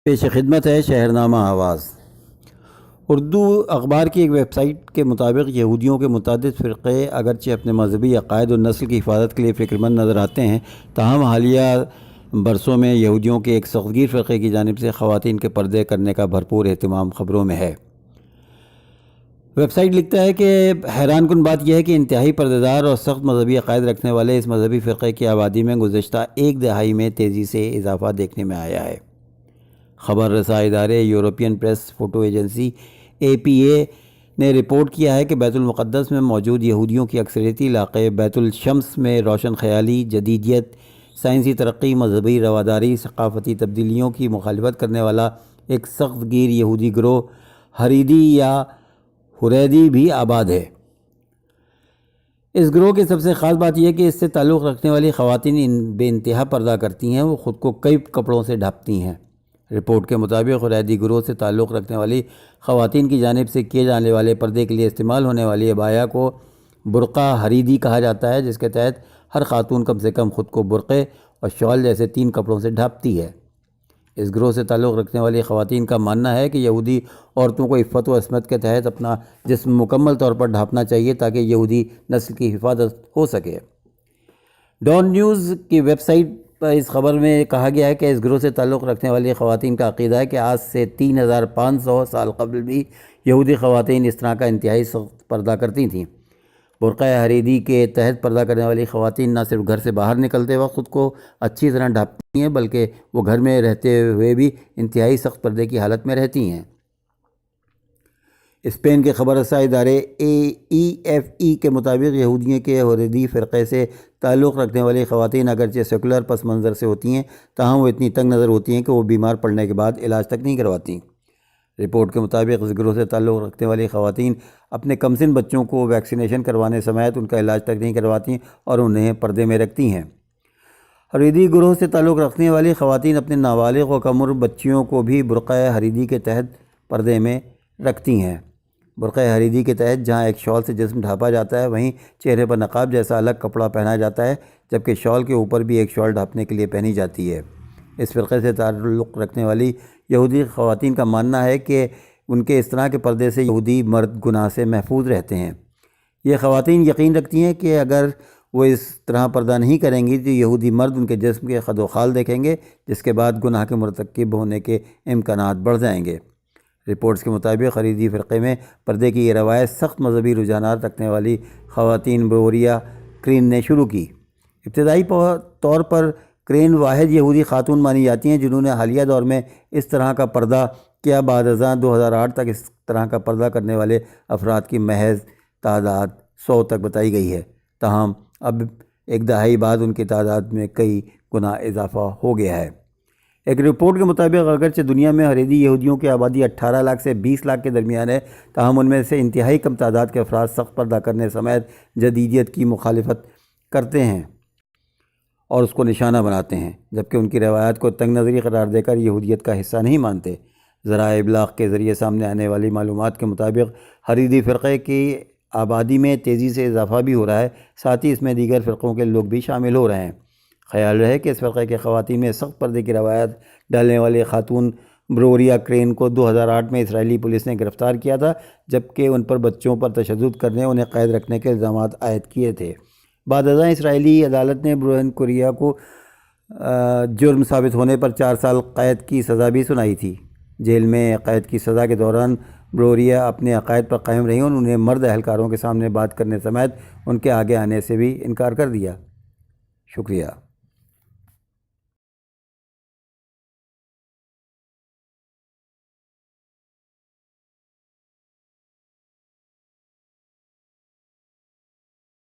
پیش خدمت ہے شہرنامہ آواز۔ اردو اخبار کی ایک ویب سائٹ کے مطابق یہودیوں کے متعدد فرقے اگرچہ اپنے مذہبی عقائد اور نسل کی حفاظت کے لیے فکرمند نظر آتے ہیں، تاہم حالیہ برسوں میں یہودیوں کے ایک سختگیر فرقے کی جانب سے خواتین کے پردے کرنے کا بھرپور اہتمام خبروں میں ہے۔ ویب سائٹ لکھتا ہے کہ حیران کن بات یہ ہے کہ انتہائی پردےدار اور سخت مذہبی عقائد رکھنے والے اس مذہبی فرقے کی آبادی میں گزشتہ ایک دہائی میں تیزی سے اضافہ دیکھنے میں آیا ہے۔ خبر رساں ادارے European press photo agency APA نے رپورٹ کیا ہے کہ بیت المقدس میں موجود یہودیوں کی اکثریتی علاقے بیت الشمس میں روشن خیالی، جدیدیت، سائنسی ترقی، مذہبی رواداری، ثقافتی تبدیلیوں کی مخالفت کرنے والا ایک سخت گیر یہودی گروہ حریدی یا حریدی بھی آباد ہے۔ اس گروہ کی سب سے خاص بات یہ ہے کہ اس سے تعلق رکھنے والی خواتین بے انتہا پردہ کرتی ہیں، وہ خود کو کئی کپڑوں سے ڈھانپتی ہیں۔ رپورٹ کے مطابق حریدی گروہ سے تعلق رکھنے والی خواتین کی جانب سے کیے جانے والے پردے کے لیے استعمال ہونے والی عبایا کو برقع حریدی کہا جاتا ہے، جس کے تحت ہر خاتون کم سے کم خود کو برقعے اور شال جیسے 3 کپڑوں سے ڈھانپتی ہے۔ اس گروہ سے تعلق رکھنے والی خواتین کا ماننا ہے کہ یہودی عورتوں کو عفت و عصمت کے تحت اپنا جسم مکمل طور پر ڈھانپنا چاہیے تاکہ یہودی نسل کی حفاظت ہو سکے۔ ڈان نیوز کی ویب سائٹ پر اس خبر میں کہا گیا ہے کہ اس گروہ سے تعلق رکھنے والی خواتین کا عقیدہ ہے کہ آج سے 3500 سال قبل بھی یہودی خواتین اس طرح کا انتہائی سخت پردہ کرتی تھیں۔ برقع حریدی کے تحت پردہ کرنے والی خواتین نہ صرف گھر سے باہر نکلتے وقت خود کو اچھی طرح ڈھانپتی ہیں بلکہ وہ گھر میں رہتے ہوئے بھی انتہائی سخت پردے کی حالت میں رہتی ہیں۔ اسپین کے خبر رساں ادارے EFE کے مطابق یہودیوں کے حریدی فرقے سے تعلق رکھنے والی خواتین اگرچہ سیکولر پس منظر سے ہوتی ہیں، تاہم وہ اتنی تنگ نظر ہوتی ہیں کہ وہ بیمار پڑنے کے بعد علاج تک نہیں کرواتی۔ رپورٹ کے مطابق اس گروہ سے تعلق رکھنے والی خواتین اپنے کمسن بچوں کو ویکسینیشن کروانے سمیت ان کا علاج تک نہیں کرواتی اور انہیں پردے میں رکھتی ہیں۔ حریدی گروہ سے تعلق رکھنے والی خواتین اپنے نابالغ و کم عمر بچیوں کو بھی برقع حریدی کے تحت پردے میں رکھتی ہیں۔ برقع حریدی کے تحت جہاں ایک شال سے جسم ڈھانپا جاتا ہے، وہیں چہرے پر نقاب جیسا الگ کپڑا پہنا جاتا ہے، جبکہ شال کے اوپر بھی ایک شال ڈھانپنے کے لیے پہنی جاتی ہے۔ اس فرقے سے تعلق رکھنے والی یہودی خواتین کا ماننا ہے کہ ان کے اس طرح کے پردے سے یہودی مرد گناہ سے محفوظ رہتے ہیں۔ یہ خواتین یقین رکھتی ہیں کہ اگر وہ اس طرح پردہ نہیں کریں گی تو یہودی مرد ان کے جسم کے خد و خال دیکھیں گے، جس کے بعد گناہ کے مرتکب ہونے کے امکانات بڑھ جائیں گے۔ رپورٹس کے مطابق حریدی فرقے میں پردے کی یہ روایت سخت مذہبی رجحانات رکھنے والی خواتین بروریہ کرین نے شروع کی۔ ابتدائی طور پر کرین واحد یہودی خاتون مانی جاتی ہیں جنہوں نے حالیہ دور میں اس طرح کا پردہ کیا۔ بعد ازاں 2008 تک اس طرح کا پردہ کرنے والے افراد کی محض تعداد 100 تک بتائی گئی ہے، تاہم اب ایک دہائی بعد ان کی تعداد میں کئی گنا اضافہ ہو گیا ہے۔ ایک رپورٹ کے مطابق اگرچہ دنیا میں حریدی یہودیوں کی آبادی 18 لاکھ سے 20 لاکھ کے درمیان ہے، تاہم ان میں سے انتہائی کم تعداد کے افراد سخت پردہ کرنے سمیت جدیدیت کی مخالفت کرتے ہیں اور اس کو نشانہ بناتے ہیں، جبکہ ان کی روایات کو تنگ نظری قرار دے کر یہودیت کا حصہ نہیں مانتے۔ ذرائع ابلاغ کے ذریعے سامنے آنے والی معلومات کے مطابق حریدی فرقے کی آبادی میں تیزی سے اضافہ بھی ہو رہا ہے، ساتھ ہی اس میں دیگر فرقوں کے لوگ بھی شامل ہو رہے ہیں۔ خیال رہے کہ اس فرقے کے خواتین میں سخت پردے کی روایت ڈالنے والی خاتون بروریہ کرین کو 2008 میں اسرائیلی پولیس نے گرفتار کیا تھا، جبکہ ان پر بچوں پر تشدد کرنے، انہیں قید رکھنے کے الزامات عائد کیے تھے۔ بعد ازاں اسرائیلی عدالت نے بروریہ کو جرم ثابت ہونے پر 4 سال قید کی سزا بھی سنائی تھی۔ جیل میں قید کی سزا کے دوران بروریہ اپنے عقائد پر قائم رہی اور انہوں نے مرد اہلکاروں کے سامنے بات کرنے سمیت ان کے آگے آنے سے بھی انکار کر دیا۔ شکریہ۔